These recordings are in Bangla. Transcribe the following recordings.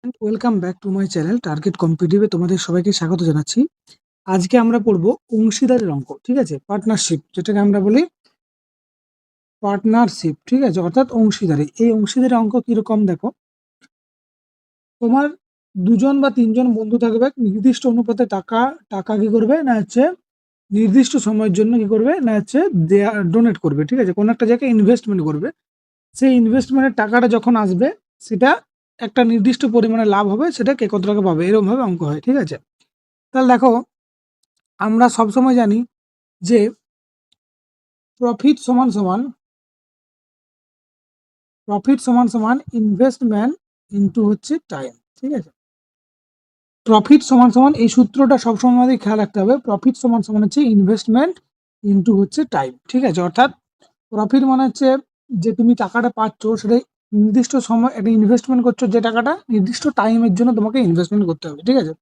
Welcome back to my channel target কম্পিটিটিভে তোমাদের সবাইকে স্বাগত জানাচ্ছি। আজকে আমরা পড়বো অংশীদারের অঙ্ক, ঠিক আছে, পার্টনারশিপ, যেটাকে আমরা বলি পার্টনারশিপ, ঠিক আছে, অর্থাৎ অংশীদারি। এই অংশীদারের অঙ্ক কিরকম দেখো, তোমার দুজন বা তিনজন বন্ধু থাকবে, নির্দিষ্ট অনুপাতে টাকা টাকা কি করবে না হচ্ছে নির্দিষ্ট সময়ের জন্য কি করবে না হচ্ছে ডোনেট করবে, ঠিক আছে, কোনো একটা জায়গায় ইনভেস্টমেন্ট করবে। সেই ইনভেস্টমেন্টের টাকাটা যখন আসবে, সেটা একটা নির্দিষ্ট পরিমাণে লাভ হবে, সেটা কে কত টাকা পাবে, এরকম ভাবে অঙ্ক হয়, ঠিক আছে। তাহলে দেখো, আমরা সবসময় জানি যে প্রফিট সমান সমান ইনভেস্টমেন্ট ইনটু হচ্ছে টাইম, ঠিক আছে। প্রফিট সমান সমান এই সূত্রটা সবসময় আমাদের খেয়াল রাখতে হবে। প্রফিট সমান সমান হচ্ছে ইনভেস্টমেন্ট ইনটু হচ্ছে টাইম, ঠিক আছে। অর্থাৎ প্রফিট মানে হচ্ছে যে তুমি টাকাটা পাচ্ছ, সেটা নির্দিষ্ট সময় একটা ইনভেস্টমেন্ট করছো, যে টাকাটা নির্দিষ্ট টাইমের জন্য তোমাকে ইনভেস্টমেন্ট করতে হবে, ঠিক আছে।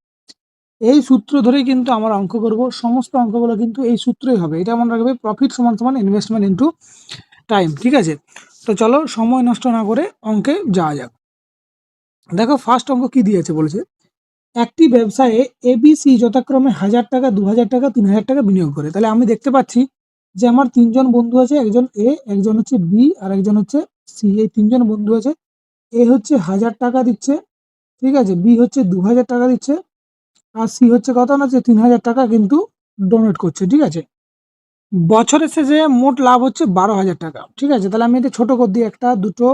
এই সূত্র ধরেই কিন্তু আমরা অঙ্ক করব, সমস্ত অঙ্কগুলো কিন্তু এই সূত্রই হবে। এটা মনে রাখবে, প্রফিট সমান সমান ইনভেস্টমেন্ট ইনটু টাইম, ঠিক আছে। তো চলো সময় নষ্ট না করে অঙ্কে যাওয়া যাক। দেখো ফার্স্ট অঙ্ক কি দিয়েছে, বলেছে একটি ব্যবসায়ে এবিসি যথাক্রমে 1000 টাকা, 2000 টাকা, 3000 টাকা বিনিয়োগ করে। তাহলে আমি দেখতে পাচ্ছি যে আমার তিনজন বন্ধু আছে, একজন এ, একজন হচ্ছে বি, আর একজন হচ্ছে সি। এই তিনজন বন্ধু আছে। এ হচ্ছে 1000 টাকা দিচ্ছে, ঠিক আছে, বি হচ্ছে 2000 টাকা দিচ্ছে, আর সি হচ্ছে কত না, যে 3000 টাকা কিন্তু ডোনেট করছে, ঠিক আছে। বছরের শেষে মোট লাভ হচ্ছে 12,000 টাকা, ঠিক আছে। তাহলে আমি এটা ছোট করে দিই, একটা দুটো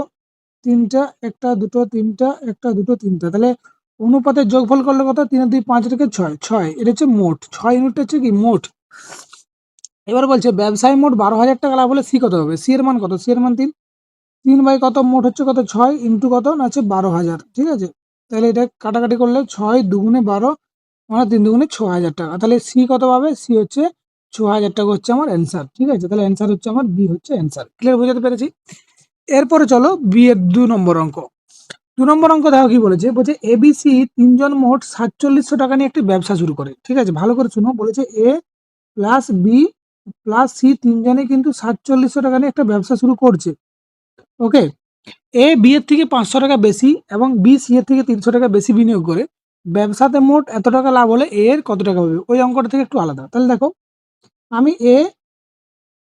তিনটা, একটা দুটো তিনটা, একটা দুটো তিনটা। তাহলে অনুপাতের যোগফল করলে কত, 3 আর 2 5 থেকে 6, 6 এটা হচ্ছে মোট, 6 ইউনিট হচ্ছে কি মোট। এবার বলছে ব্যবসায় মোট 12,000 টাকা লাভ হলে সি কত হবে, সি এর মান কত, সি এর মান 3, 3 বাই কত, মোট হচ্ছে কত 6 ইন্টু কত না হচ্ছে 12,000, ঠিক আছে। তাহলে এটা কাটাকাটি করলে 6 দুগুণে 12 মানে 3 দুগুণে 6,000 টাকা। তাহলে সি কত পাবে, সি হচ্ছে 6,000 টাকা হচ্ছে আমার অ্যান্সার, ঠিক আছে। তাহলে অ্যান্সার হচ্ছে আমার বি হচ্ছে অ্যান্সার। ক্লিয়ার, বুঝাতে পেরেছি। এরপরে চলো বি এর 2 নম্বর অঙ্ক। 2 নম্বর অঙ্ক দেখো কি বলেছে, বলছে এবিসি তিনজন মোট 4700 টাকা নিয়ে একটি ব্যবসা শুরু করে, ঠিক আছে, ভালো করে শুনো। বলেছে এ প্লাস বি প্লাস সি তিনজনে কিন্তু 4700 টাকা নিয়ে একটা ব্যবসা শুরু করছে, ওকে। এ বি এর থেকে 500 টাকা বেশি এবং বি সি এর থেকে 300 টাকা বেশি বিনিয়োগ করে ব্যবসাতে মোট এত টাকা লাভ হলে এ এর কত টাকা পাবে। ওই অঙ্কটা থেকে একটু আলাদা। তাহলে দেখো, আমি এ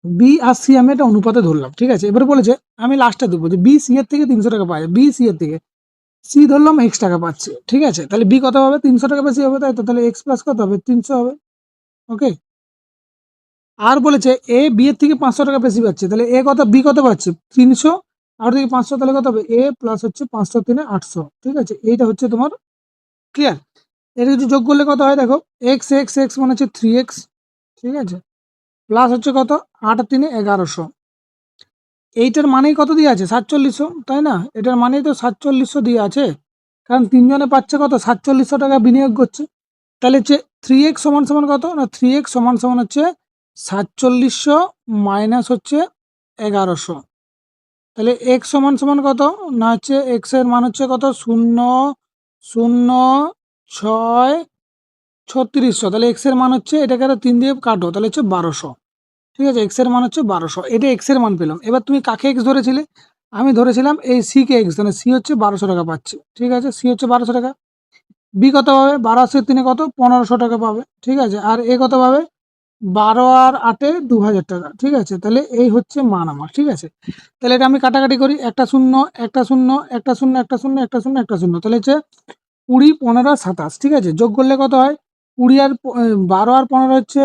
বি আর সি আমি একটা অনুপাতে ধরলাম, ঠিক আছে। এবারে বলেছে আমি লাস্টে দেবো যে বি সি এর থেকে 300 টাকা পায়, বি সি এর থেকে সি ধরলাম এক্স টাকা পাচ্ছে, ঠিক আছে। তাহলে বি কত হবে, 300 টাকা বেশি হবে, তাই তো। তাহলে এক্স প্লাস কত হবে, 300 হবে, ওকে। আর বলেছে এ বি এর থেকে 500 টাকা বেশি পাচ্ছে, তাহলে এ কত, বি কত পাচ্ছে 300, আর থেকে 500, তাহলে কত হবে এ প্লাস হচ্ছে 500 3 800, ঠিক আছে। এইটা হচ্ছে তোমার ক্লিয়ার। এটা যদি যোগ করলে কত হয় দেখো, এক্স এক্স এক্স মানে হচ্ছে 3x, ঠিক আছে, প্লাস হচ্ছে কত 8 আর 3 1100। এইটার মানেই কত দিয়ে আছে 4700, তাই না। এটার মানেই তো 4700 দিয়ে আছে, কারণ তিনজনে পাচ্ছে কত 4700 টাকা বিনিয়োগ করছে। তাহলে হচ্ছে 3x সমান সমান কত না, 3x সমান সমান হচ্ছে 4700 মাইনাস হচ্ছে 1100। তাহলে x সমান সমান কত না হচ্ছে, x এর মান হচ্ছে কত 0 0 6 3600। তাহলে x এর মান হচ্ছে, এটাকে 3 দিয়ে কাটো, তাহলে হচ্ছে 1200, ঠিক আছে। x এর মান হচ্ছে 1200, এটা x এর মান পেলাম। এবার তুমি কাকে x ধরেছিলে, আমি ধরেছিলাম এই সি কে x, তাহলে সি হচ্ছে 1200 টাকা পাচ্ছে, ঠিক আছে, সি হচ্ছে 1200 টাকা। বি কত পাবে, 1200 এর 3 কত 1500 টাকা পাবে, ঠিক আছে। আর এ কত পাবে, 12 আর 8 2000 টাকা, ঠিক আছে। তাহলে এই হচ্ছে মান আমার, ঠিক আছে। তাহলে এটা আমি কাটাকাটি করি, একটা শূন্য একটা শূন্য একটা শূন্য একটা শূন্য একটা শূন্য একটা শূন্য, তাহলে হচ্ছে 20 15 27, ঠিক আছে। যোগ করলে কত হয়, 20 আর 12 আর 15 হচ্ছে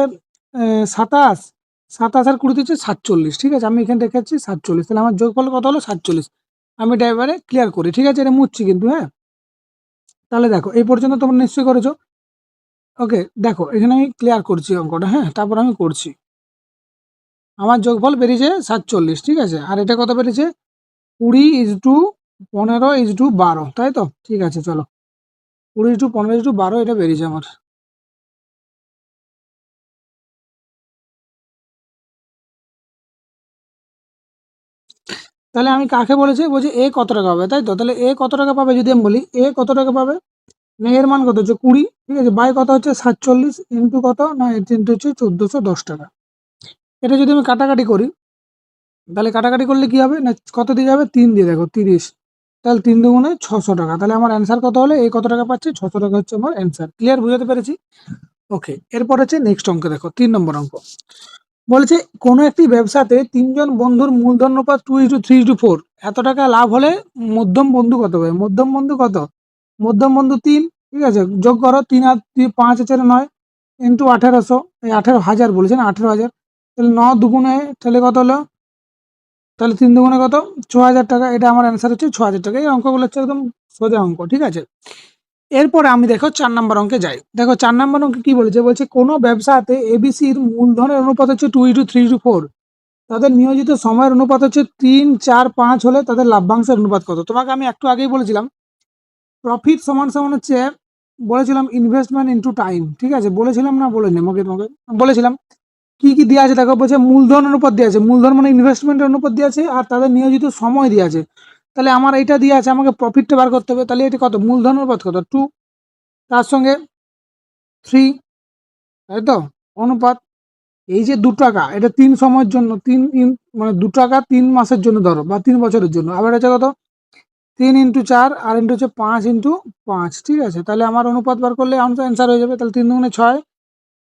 27, 27 আর 20 হচ্ছে 47, ঠিক আছে। আমি এখানে দেখাচ্ছি 47, তাহলে আমার যোগ করলে কত হলো 47। আমি এটা এবারে ক্লিয়ার করি, ঠিক আছে, এটা মুছছি কিন্তু, হ্যাঁ। তাহলে দেখো এই পর্যন্ত তোমরা নিশ্চয়ই করেছো, ওকে। দেখো এখানে আমি ক্লিয়ার করছি অঙ্কটা, হ্যাঁ, তারপর আমি করছি। আমার যোগফল বেরিয়েছে 47, ঠিক আছে। আর এটা কত বেরিয়েছে 20:15:12, তাই তো, ঠিক আছে। চলো 20:15:12 এটা বেরিয়েছে আমার। তাহলে আমি কাকে বলেছি, বলছি এ কত টাকা পাবে, তাই তো। তাহলে এ কত টাকা পাবে যদি আমি বলি, এ কত টাকা পাবে না, এর মান কত হচ্ছে 20, ঠিক আছে, বাই কত হচ্ছে 47 ইন্টু কত না, ইন্টু হচ্ছে 1410 টাকা। এটা যদি আমি কাটাকাটি করি, তাহলে কাটাকাটি করলে কি হবে না, কত দিয়ে যাবে 3 দিয়ে, দেখো 30, তাহলে 3 দুগুণে 600 টাকা। তাহলে আমার অ্যান্সার কত হলো? এই কত টাকা পাচ্ছে? 600 টাকা হচ্ছে আমার অ্যান্সার। ক্লিয়ার, বুঝাতে পেরেছি? ওকে, এরপর হচ্ছে নেক্সট অঙ্ক দেখো, 3 নম্বর অঙ্ক। বলেছে কোনো একটি ব্যবসাতে 3 জন বন্ধুর মূলধন অনুপাত 2:3:4, এত টাকা লাভ হলে মধ্যম বন্ধু কত হবে? মধ্যম বন্ধু কত? মধ্যম বন্ধু 3, ঠিক আছে, যোগ করো 3 আর 5 আছে 9 ইন্টু 1800, এই 18,000 বলেছে না, 18,000। তাহলে 9 দুগুণে তাহলে কত হলো? তাহলে 3 দুগুণে কত? 6,000 টাকা। এটা আমার অ্যান্সার হচ্ছে 6,000 টাকা। এই অঙ্কগুলো হচ্ছে একদম সোজা অঙ্ক, ঠিক আছে। এরপরে আমি দেখো 4 নম্বর অঙ্কে যাই। দেখো 4 নম্বর অঙ্কে কি বলেছে? বলছে কোনো ব্যবসাতে এবিসির মূলধনের অনুপাত হচ্ছে 2:3:4, তাদের নিয়োজিত সময়ের অনুপাত হচ্ছে 3, 4, 5 হলে তাদের লাভ্যাংশের অনুপাত কত? তোমাকে আমি একটু আগেই বলেছিলাম প্রফিট সমান সমান হচ্ছে, বলেছিলাম ইনভেস্টমেন্ট ইন্টু টাইম, ঠিক আছে, বলেছিলাম না বলিনি? তোমাকে বলেছিলাম। কি কি দেওয়া আছে দেখো, বলছে মূলধন অনুপাত দেওয়া আছে, মূলধন মানে ইনভেস্টমেন্টের অনুপাত দেওয়া আছে, আর তাদের নিয়োজিত সময় দেওয়া আছে। তাহলে আমার এইটা দেওয়া আছে, আমাকে প্রফিটটা বার করতে হবে। তাহলে এটা কত? মূলধন অনুপাত কত? 2, তার সঙ্গে 3, তাই তো, অনুপাত এই যে 2 টাকা, এটা 3 সময়ের জন্য, মানে 2 টাকা 3 মাসের জন্য ধরো, বা 3 বছরের জন্য। আবার হচ্ছে কত? 3 ইন্টু 4 আর ইন্টু হচ্ছে 5 ইন্টু 5, ঠিক আছে। তাহলে আমার অনুপাত বার করলে অ্যান্সার হয়ে যাবে। তাহলে 3 দুগুণে 6,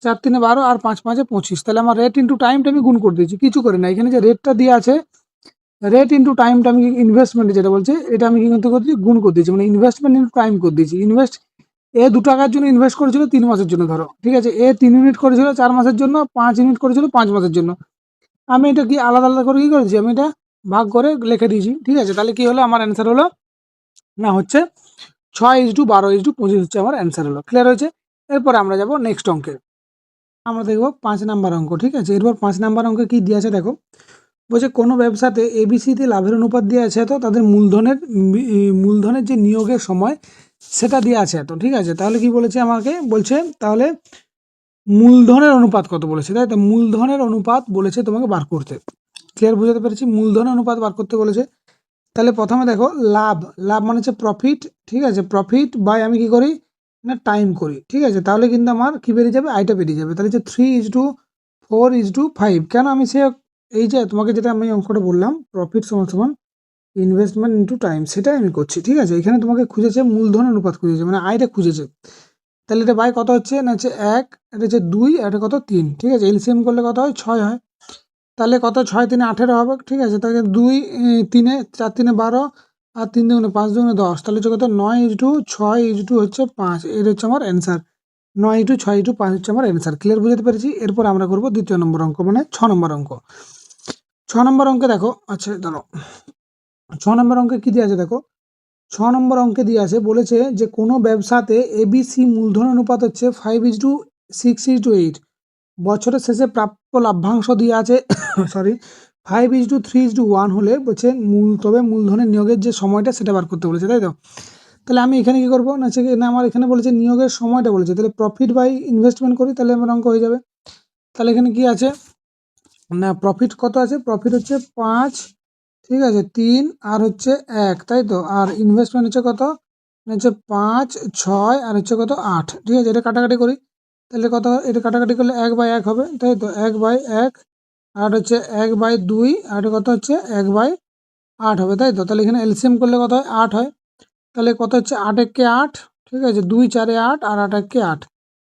4 3 12 আর 5 5 25। তাহলে আমার রেট ইন্টু টাইমটা আমি গুণ করে দিয়েছি, কিছু করে না। এখানে যে রেটটা দিয়ে আছে, রেট ইন্টু টাইমটা আমি ইনভেস্টমেন্টে যেটা বলছে, এটা আমি কিন্তু করছি গুণ করে দিয়েছি, মানে ইনভেস্টমেন্ট ইন্টু টাইম করে দিয়েছি। এ 2 টাকার জন্য ইনভেস্ট করেছিল 3 মাসের জন্য ধরো, ঠিক আছে। এ 3 ইউনিট করেছিল 4 মাসের জন্য, 5 ইউনিট করেছিল 5 মাসের জন্য। আমি এটা কি আলাদা আলাদা করে কি করেছি? আমি এটা ভাগ করে লিখে দিয়েছি, ঠিক আছে। তাহলে কি হলো? আমার অ্যান্সার হলো না হচ্ছে 6:12:25 হচ্ছে আমার অ্যান্সার হলো। ক্লিয়ার হয়েছে? এরপরে আমরা যাব নেক্সট অঙ্কে। আমরা দেখব 5 নাম্বার অঙ্ক, ঠিক আছে। এরপর 5 নাম্বার অঙ্কে কি দিয়ে আছে দেখো, বলছে কোনো ব্যবসাতে এবিসিতে লাভের অনুপাত দিয়ে আছে, তো তাদের মূলধনের যে নিয়োগের সময় সেটা দিয়ে আছে এত, ঠিক আছে। তাহলে কি বলেছে আমাকে? বলছে তাহলে মূলধনের অনুপাত কত বলেছে, তাই তো। মূলধনের অনুপাত বলেছে তোমাকে বার করতে। ক্লিয়ার, বুঝাতে পেরেছি? মূলধনের অনুপাত বার করতে বলেছে। তাহলে প্রথমে দেখো লাভ, লাভ মানে হচ্ছে প্রফিট, ঠিক আছে। প্রফিট বাই আমি কি করি না, টাইম করি, ঠিক আছে। তাহলে কিন্তু আমার কি বেরিয়ে যাবে? আইটা বেরিয়ে যাবে। তাহলে হচ্ছে 3:4:5। কেন? আমি সে এই যে তোমাকে যেটা আমি অঙ্কটা বললাম, প্রফিট সমান সমান ইনভেস্টমেন্ট ইন্টু টাইম, সেটাই আমি করছি, ঠিক আছে। এখানে তোমাকে খুঁজেছে মূলধন অনুপাত খুঁজেছে, মানে আয়টা খুঁজেছে। তাহলে এটা বাই কত হচ্ছে না, হচ্ছে 1, এটা হচ্ছে 2, এটা কত 3, ঠিক আছে। এলসিএম করলে কত হয়? 6 হয়। তাহলে কত? 6 3 18 হবে, ঠিক আছে। তাহলে 2 3 4 3 12 আর 3 দুগুণে 5 দুগুণে 10, তাহলে হচ্ছে কত? 9:6 হচ্ছে 5। এর হচ্ছে আমার অ্যান্সার। 9:6:5 হচ্ছে আমার অ্যান্সার। ক্লিয়ার, বুঝতে পেরেছি? এরপর আমরা করবো দ্বিতীয় নম্বর অঙ্ক, মানে 6 নম্বর অঙ্ক। 6 নম্বর অঙ্কে দেখো, আচ্ছা দাঁড়াও, 6 নম্বর অঙ্কে কি দিয়ে আছে দেখো। 6 নম্বর অঙ্কে দিয়ে আছে, বলেছে যে কোনো ব্যবসাতে এবিসি মূলধন অনুপাত হচ্ছে 5:6:8, বছরের শেষে প্রাপ্য লাভ্যাংশ দিয়ে আছে সরি 5:3:1 হলে বলছে তবে মূলধনের নিয়োগের যে সময়টা সেটা বার করতে বলেছে, তাই তো। তাহলে আমি এখানে কি করবো না, আমার এখানে বলেছে নিয়োগের সময়টা বলেছে, তাহলে প্রফিট বাই ইনভেস্টমেন্ট করি, তাহলে আমার অঙ্ক হয়ে যাবে। তাহলে এখানে কি আছে না, প্রফিট কত আছে? প্রফিট হচ্ছে 5, ঠিক আছে, 3 আর হচ্ছে 1, তাই তো। আর ইনভেস্টমেন্ট হচ্ছে কত? হচ্ছে 5, 6 আর হচ্ছে কত? 8, ঠিক আছে। এটা কাটাকাটি করি, তাহলে কত হয়? এটা কাটাকাটি করলে 1/1 হবে, তাই তো। 1/1 আর হচ্ছে 1/2 আর কত হচ্ছে 1/8 হবে, তাই তো। তাহলে এখানে এলসিএম করলে কত হয়? 8 হয়। তাহলে কত হচ্ছে? 8 একে 8, ঠিক আছে, 2 4 8 আর 8 একে 8,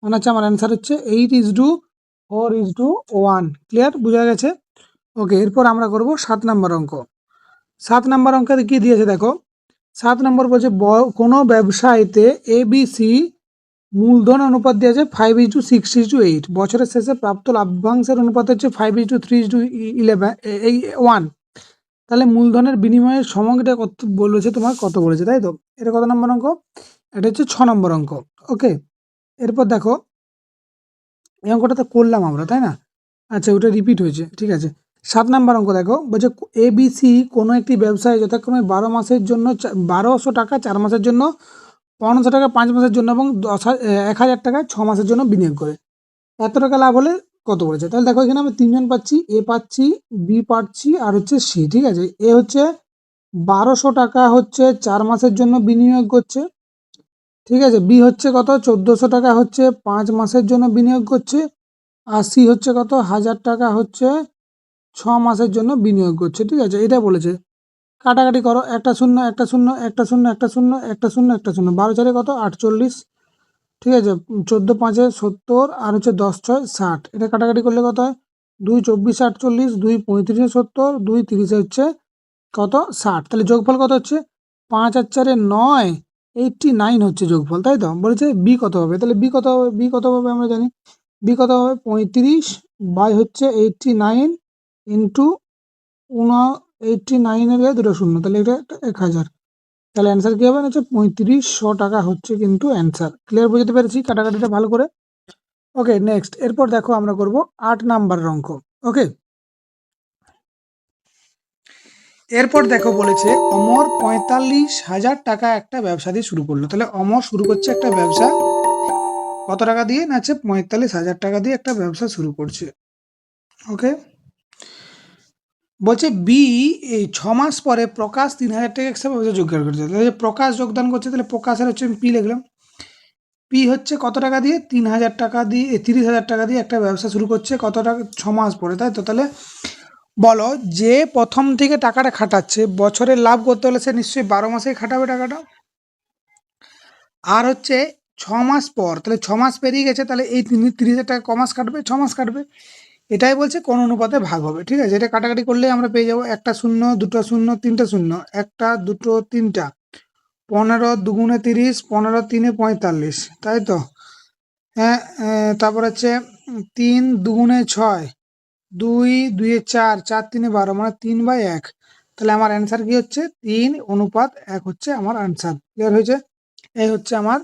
মানে হচ্ছে আমার অ্যান্সার হচ্ছে 8:4:1। ক্লিয়ার, বোঝা গেছে? ওকে, এরপর আমরা করব 7 নাম্বার অঙ্ক। 7 নাম্বার অঙ্কে কি দিয়েছে দেখো। 7 নম্বর বলছে কোনো ব্যবসায়ীতে এবিসি মূলধন অনুপাত দিয়েছে 5:6:8, বছরের শেষে প্রাপ্ত লাভ্যাংশের অনুপাত হচ্ছে 5:3:11 তাহলে মূলধনের বিনিময়ের সময়টা কত বলেছে, তোমার কত বলেছে, তাই তো। এটা কত নম্বর অঙ্ক? এটা হচ্ছে 6 নম্বর অঙ্ক। ওকে, এরপর দেখো এই অঙ্কটা তো করলাম আমরা, তাই না? আচ্ছা, ওটা রিপিট হয়েছে, ঠিক আছে। 7 নাম্বার অঙ্ক দেখো, বলছে এবিসি কোনো একটি ব্যবসায় যথাক্রমে 12 মাসের জন্য 1200 টাকা 4 মাসের জন্য, 1500 টাকা 5 মাসের জন্য এবং 1000 টাকা 6 মাসের জন্য বিনিয়োগ করে, এত টাকা লাভ হলে কত বলেছে। তাহলে দেখো এখানে আমি 3 জন পাচ্ছি, এ পাচ্ছি, বি পাচ্ছি আর হচ্ছে সি, ঠিক আছে। এ হচ্ছে 1200 টাকা হচ্ছে 4 মাসের জন্য বিনিয়োগ করছে, ঠিক আছে। বি হচ্ছে কত? 1400 টাকা হচ্ছে 5 মাসের জন্য বিনিয়োগ করছে। আর সি হচ্ছে কত? 1000 টাকা হচ্ছে 6 মাসের জন্য বিনিয়োগ করছে, ঠিক আছে। এটা বলেছে। কাটাকাটি করো, একটা শূন্য একটা শূন্য একটা শূন্য একটা শূন্য একটা শূন্য একটা শূন্য, 12 4 কত 48, ঠিক আছে। 14 5 70, আর হচ্ছে 10 6 60, এটা কাটাকাটি করলে কত হয়? 2 24 48, 2 35 70, 2 30 হচ্ছে কত 60, তাহলে যোগফল কত হচ্ছে 5 আর 4 9, 89 হচ্ছে যোগফল, তাই তো। বলেছে বি কত হবে, তাহলে বি কত হবে, বি কত হবে আমরা জানি, বি কত হবে 35 বাই হচ্ছে 89 ইন্টু 89 এর দুটো শূন্য, তাহলে এটা 1000, তাহলে অ্যান্সার কি হবে না হচ্ছে 3500 টাকা হচ্ছে কিন্তু অ্যান্সার। ক্লিয়ার বুঝতে পেরেছি কাটাকাটিটা ভালো করে। ওকে নেক্সট, এরপর দেখো আমরা করব 8 নাম্বারের অঙ্ক। ওকে, এরপর দেখো বলেছে অমর 45,000 টাকা একটা ব্যবসা দিয়ে শুরু করলো। তাহলে অমর শুরু করছে একটা ব্যবসা কত টাকা দিয়ে, না হচ্ছে 45,000 টাকা দিয়ে একটা ব্যবসা শুরু করছে। ওকে, বলছে বি এই 6 মাস পরে প্রকাশ 3,000 টাকা এক্সট্রা ব্যবসা যোগদান করছে। তাহলে প্রকাশ যোগদান করছে, তাহলে প্রকাশের হচ্ছে আমি পি লিখলাম। পি হচ্ছে কত টাকা দিয়ে, 3,000 টাকা দিয়ে 30,000 টাকা দিয়ে একটা ব্যবসা শুরু করছে কত টাকা 6 মাস পরে, তাই তো। তাহলে বলো যে প্রথম থেকে টাকাটা খাটাচ্ছে, বছরের লাভ করতে হলে সে নিশ্চয়ই 12 মাসেই খাটাবে টাকাটা। আর হচ্ছে 6 মাস পর, তাহলে 6 মাস পেরিয়ে গেছে, তাহলে এই 30,000 টাকা কমাস কাটবে, 6 মাস কাটবে। এটাই বলছে কোন অনুপাতে ভাগ হবে, ঠিক আছে। এটা কাটাকাটি করলে আমরা পেয়ে যাবো একটা শূন্য, দুটো শূন্য, তিনটা শূন্য, একটা দুটো তিনটা, 15 2 × 30, 15 3 45, তাই তো। হ্যাঁ, তারপর হচ্ছে 3 2 × 6, 2 2 4, 4 3 12, মানে 3/1। তাহলে আমার অ্যান্সার কি হচ্ছে 3:1 হচ্ছে আমার অ্যান্সার। ক্লিয়ার হয়েছে? এই হচ্ছে আমার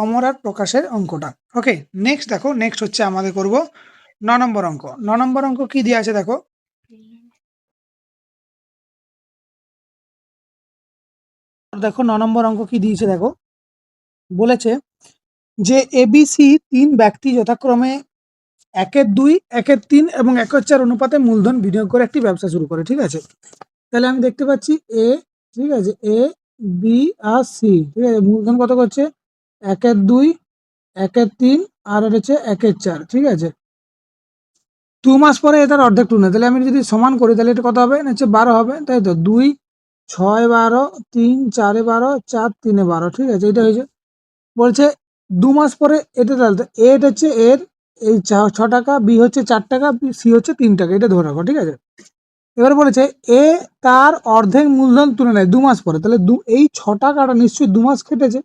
অমর আর প্রকাশের অঙ্কটা। ওকে নেক্সট দেখো, নেক্সট হচ্ছে আমাদের করব 9 নম্বর অঙ্ক। 9 নম্বর অঙ্ক কি দিয়ে আছে দেখো, দেখো 9 নম্বর অঙ্ক কি দিয়েছে দেখো, বলেছে যে এবিসি 3 ব্যক্তি যথাক্রমে 1/2, 1/3 এবং 1/4 অনুপাতে মূলধন বিনিয়োগ করে একটি ব্যবসা শুরু করে, ঠিক আছে। তাহলে আমি দেখতে পাচ্ছি এ, ঠিক আছে, এ বি আর সি, ঠিক আছে। মূলধন কত করছে 1/2, 1/3 আর এটা হচ্ছে 1/4, ঠিক আছে। 2 মাস পরে এটার অর্ধেক টুনে, তাহলে আমি যদি সমান করি তাহলে এটা কত হবে না হচ্ছে 12 হবে, তাই তো। 2 6 12, 3 4 12, 4 3 12, ঠিক আছে। এটা হয়েছে, বলছে 2 মাস পরে এটা, তাহলে এটা হচ্ছে এর এই 6 টাকা, বি হচ্ছে 4 টাকা, সি হচ্ছে 3 টাকা, এটা ধরে রাখো, ঠিক আছে। এবার বলেছে এ তার অর্ধেক মূলধন তুলে নেয় 2 মাস পরে, তাহলে এই 6 টাকাটা নিশ্চয়ই 2 মাস খেটেছে,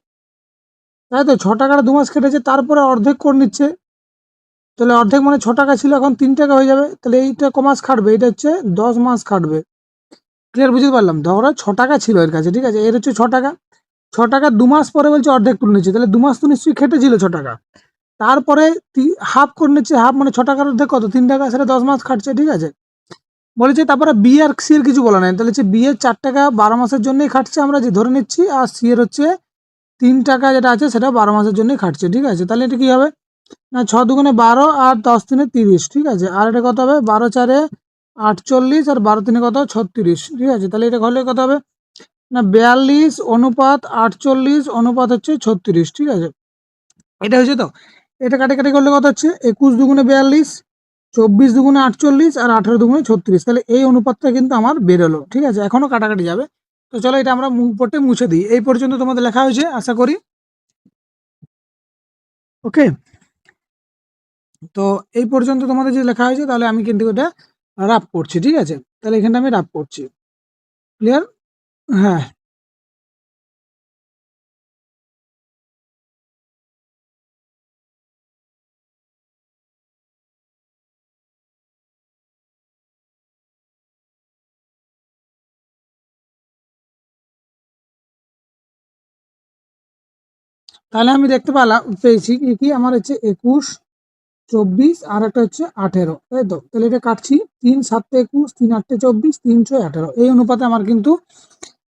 তাই তো। 6 টাকাটা 2 মাস খেটেছে, তারপরে অর্ধেক করে নিচ্ছে, তাহলে অর্ধেক মানে 6 টাকা ছিল, এখন 3 টাকা হয়ে যাবে, তাহলে এইটা কমাস খাটবে, এটা হচ্ছে 10 মাস খাটবে। ক্লিয়ার বুঝতে পারলাম, ধরো 6 টাকা ছিল এর কাছে, ঠিক আছে, এর হচ্ছে 6 টাকা, 6 টাকা 2 মাস পরে বলছে অর্ধেক তুলে নিচ্ছে, তাহলে 2 মাস তো নিশ্চয়ই খেটেছিল 6 টাকা, তারপরে হাফ করে নিচ্ছে, হাফ মানে 6 টাকার অর্ধেক কত 3 টাকা, সেটা 10 মাস খাটছে, ঠিক আছে। বলেছে তারপরে বি আর সি এর কিছু বলা নাই, তাহলে হচ্ছে বি এর 4 টাকা 12 মাসের জন্যই খাটছে, আমরা যে ধরে নিচ্ছি, আর সি এর হচ্ছে 3 টাকা যেটা আছে সেটা 12 মাসের জন্যই খাটছে, ঠিক আছে। তাহলে এটা কি হবে না 6 2 12 আর 10 3 30, ঠিক আছে। আর এটা কত হবে 12 4 48 আর 12 3 কত 36, ঠিক আছে। তাহলে এটা হলে কত হবে না 42 অনুপাত 48 অনুপাত হচ্ছে 36, ঠিক আছে। এটা হয়েছে তো। এটা কাটাকাটি করলে কত হচ্ছে 21 2 42, 24 2 48 আর 18 2 36, তাহলে এই অনুপাতটা কিন্তু আমার বেরোলো, ঠিক আছে। এখনো কাটাকাটি যাবে, তো চলো এটা আমরা পটে মুছে দিই। এই পর্যন্ত তোমাদের লেখা হয়েছে আশা করি। ওকে, তো এই পর্যন্ত তোমাদের যে লেখা হয়েছে, তাহলে আমি কিন্তু এটা রাফ করছি, ঠিক আছে। তাহলে এখানটা আমি রাফ করছি। ক্লিয়ার? হ্যাঁ, তাহলে আমি দেখতে পেয়েছি কি কি আমার হচ্ছে 21 24 আর একটা হচ্ছে 18, তাই তো। তাহলে এটা কাটছি 3 7 21, 3 8 24, 3 6 18, এই অনুপাতে আমার কিন্তু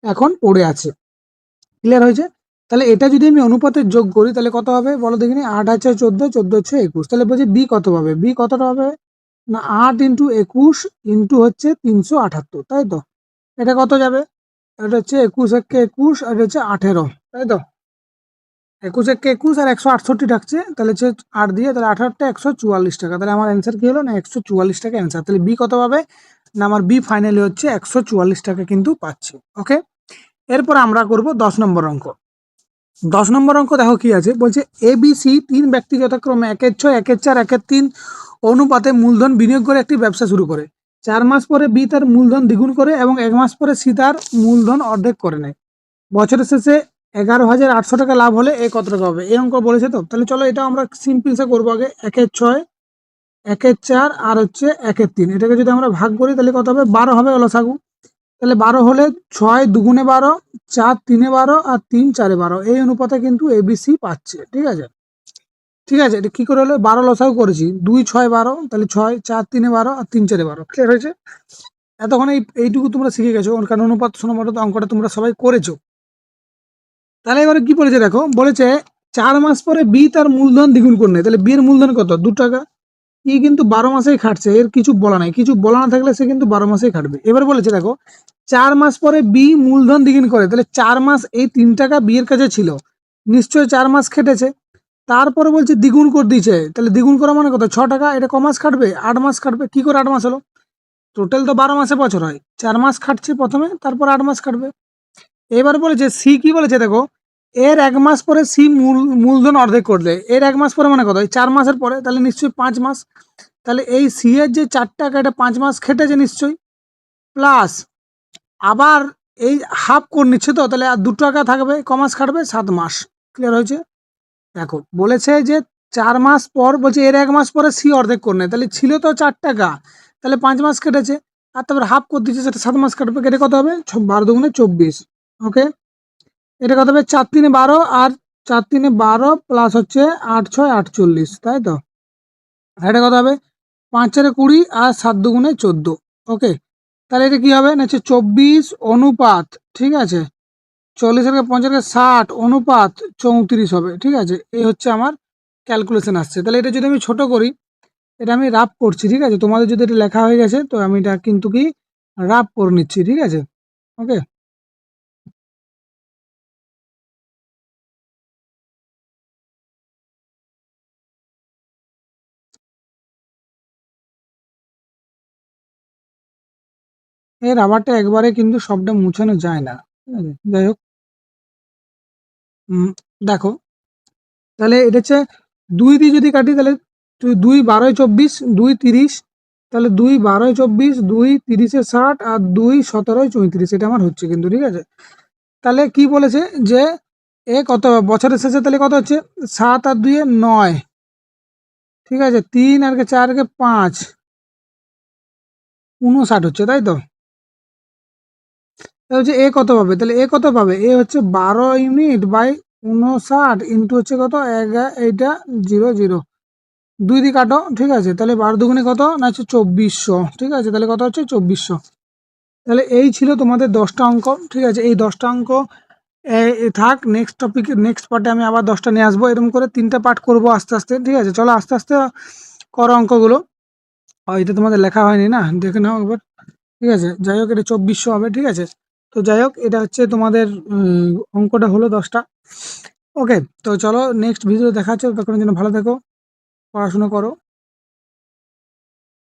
এখন পড়ে আছে। ক্লিয়ার হয়েছে? তাহলে এটা যদি আমি অনুপাতে যোগ করি তাহলে কত হবে বলো দেখিনি, 8 আছে 14, 14 হচ্ছে 21, তাহলে বলছি বি কত পাবে, বি কতটা হবে না 8 ইন্টু 21 ইন্টু হচ্ছে 378, তাই তো। এটা কত যাবে, এটা হচ্ছে 21 একে 21 আর এটা হচ্ছে 18, তাই তো। 21 একে 21 আর 168 থাকছে, তাহলে হচ্ছে 8 দিয়ে, তাহলে 18টা 144 টাকা, তাহলে আমার অ্যান্সার কি হলো না 144 টাকা অ্যান্সার। তাহলে বি কত পাবে না আমার বি ফাইনালি হচ্ছে 144 টাকা কিন্তু পাচ্ছে। ওকে, এরপর আমরা করব 10 নম্বর অঙ্ক। 10 নম্বর অঙ্ক দেখো কি আছে, বলছে এবিসি 3 ব্যক্তি যথাক্রমে 1/6, 1/4, 1/3 অনুপাতে মূলধন বিনিয়োগ করে একটি ব্যবসা শুরু করে। 4 মাস পরে বি তার মূলধন দ্বিগুণ করে এবং 1 মাস পরে সি তার মূলধন অর্ধেক করে নেয়। বছরের শেষে 11,800 টাকা লাভ হলে এ কত টাকা হবে? এই অঙ্ক বলেছে তো, তাহলে চলো এটা আমরা সিম্পলসে করবো। আগে 1/6, 1/4 আর হচ্ছে 1/3, এটাকে যদি আমরা ভাগ করি তাহলে কত হবে? 12 হবে লসাগু। তাহলে 12 হলে 6 দুগুণে 12, 4 3-এ 12 আর 3 4-এ 12, এই অনুপাতে কিন্তু এবিসি পাচ্ছে। ঠিক আছে, ঠিক আছে, এটা কি করে হলো? 12 লসাগু করেছি, 2 6 12, তাহলে 6 4 3-এ 12 আর 3 4-এ 12। ক্লিয়ার হয়েছে? এতক্ষণ এইটুকু তোমরা শিখে গেছো, কারণ অনুপাত সমানুপাত অঙ্কটা তোমরা সবাই করেছো। তাহলে এবারে কি বলেছে দেখো, বলেছে 4 মাস পরে বি তার মূলধন দ্বিগুণ করে নেয়। তাহলে বি এর মূলধন কত? 2 টাকা। ই কিন্তু 12 মাসেই খাটছে, এর কিছু বলা নাই, কিছু বলা না থাকলে সে কিন্তু 12 মাসেই খাটবে। এবার বলেছে দেখো 4 মাস পরে বি মূলধন দ্বিগুণ করে, তাহলে 4 মাস এই 3 টাকা বি এর কাছে ছিল, নিশ্চয়ই 4 মাস খেটেছে। তারপরে বলছে দ্বিগুণ করে দিয়েছে, তাহলে দ্বিগুণ করা মানে কত? 6 টাকা। এটা ক মাস খাটবে? 8 মাস খাটবে। কি করে 8 মাস হলো? টোটাল তো 12 মাসে বছর হয়, 4 মাস খাটছে প্রথমে, তারপর 8 মাস খাটবে। এবার বলেছে সি কি বলেছে দেখো, এর 1 মাস পরে সি মূলধন অর্ধেক করলে, এর 1 মাস পরে মানে কত? 4 মাসের পরে, তাহলে নিশ্চয়ই 5 মাস। তাহলে এই সি এর যে 4 টাকা, এটা 5 মাস খেটেছে নিশ্চয়ই, প্লাস আবার এই হাফ করে নিচ্ছে তো, তাহলে আর 2 টাকা থাকবে, ক মাস খাটবে? 7 মাস। ক্লিয়ার হয়েছে? দেখো বলেছে যে 4 মাস পর, বলছে এর 1 মাস পরে সি অর্ধেক করে নেয়, তাহলে ছিল তো 4 টাকা, তাহলে 5 মাস কেটেছে, আর তারপর হাফ করে দিচ্ছে, সেটা 7 মাস কাটবে। কেটে কত হবে? 12 দুগুণে 24। ওকে, এটা কত হবে? 4 3-এ 12 আর 4 3-এ 12 প্লাস হচ্ছে 8 6 48, তাই তো? এটা কত হবে? 5 4-এ 20 আর 7 দুগুণে 14। ওকে, তাহলে এটা কি হবে না? হচ্ছে 24 অনুপাত, ঠিক আছে, 40 থেকে 50 60 অনুপাত 34 হবে। ঠিক আছে, এই হচ্ছে আমার ক্যালকুলেশন আসছে। তাহলে এটা যদি আমি ছোট করি, এটা আমি রাফ করছি, ঠিক আছে, তোমাদের যদি এটা লেখা হয়ে গেছে তো আমি এটা কিন্তু কি রাফ করে নিচ্ছি। ঠিক আছে, ওকে। এই রাবারটা একবারে কিন্তু সবটা মুছানো যায় না, ঠিক আছে, যাই হোক। দেখো তাহলে এটা হচ্ছে 2 দিয়ে যদি কাটি, তাহলে 2 12 24, 2 30, তাহলে 2 12 24, 2 30-এ 60 আর 2 17 34, এটা আমার হচ্ছে কিন্তু। ঠিক আছে, তাহলে কি বলেছে যে এ কত বছরের শেষে, তাহলে কত হচ্ছে? 7 আর 2-এ 9, ঠিক আছে, 3 আর 4 5, 59 হচ্ছে, তাই তো? তাহলে হচ্ছে এ কত পাবে? তাহলে এ কত পাবে? এ হচ্ছে 12 ইউনিট বাই 59 ইন্টু হচ্ছে কত? এইটা 0 0, 2 দিয়ে কাটো। ঠিক আছে, তাহলে 12 দুগুণে কত? না হচ্ছে 2400। ঠিক আছে, তাহলে কত হচ্ছে? 2400। তাহলে এই ছিল তোমাদের 10টা অঙ্ক। ঠিক আছে, এই 10টা অঙ্ক থাক। নেক্সট টপিকে, নেক্সট পার্টে আমি আবার 10টা নিয়ে আসবো। এরকম করে 3টা পার্ট করবো আস্তে আস্তে। ঠিক আছে, চলো আস্তে আস্তে করো অঙ্কগুলো। এটা তোমাদের লেখা হয়নি না, দেখে নাও একবার। ঠিক আছে, যাই হোক, এটা 2400 হবে। ঠিক আছে, তো যাই হোক, এটা হচ্ছে তোমাদের অঙ্কটা হলো 10টা। ওকে, তো চলো নেক্সট ভিডিও দেখা হচ্ছে, ততক্ষণের জন্য ভালো থেকো, পড়াশোনা করো।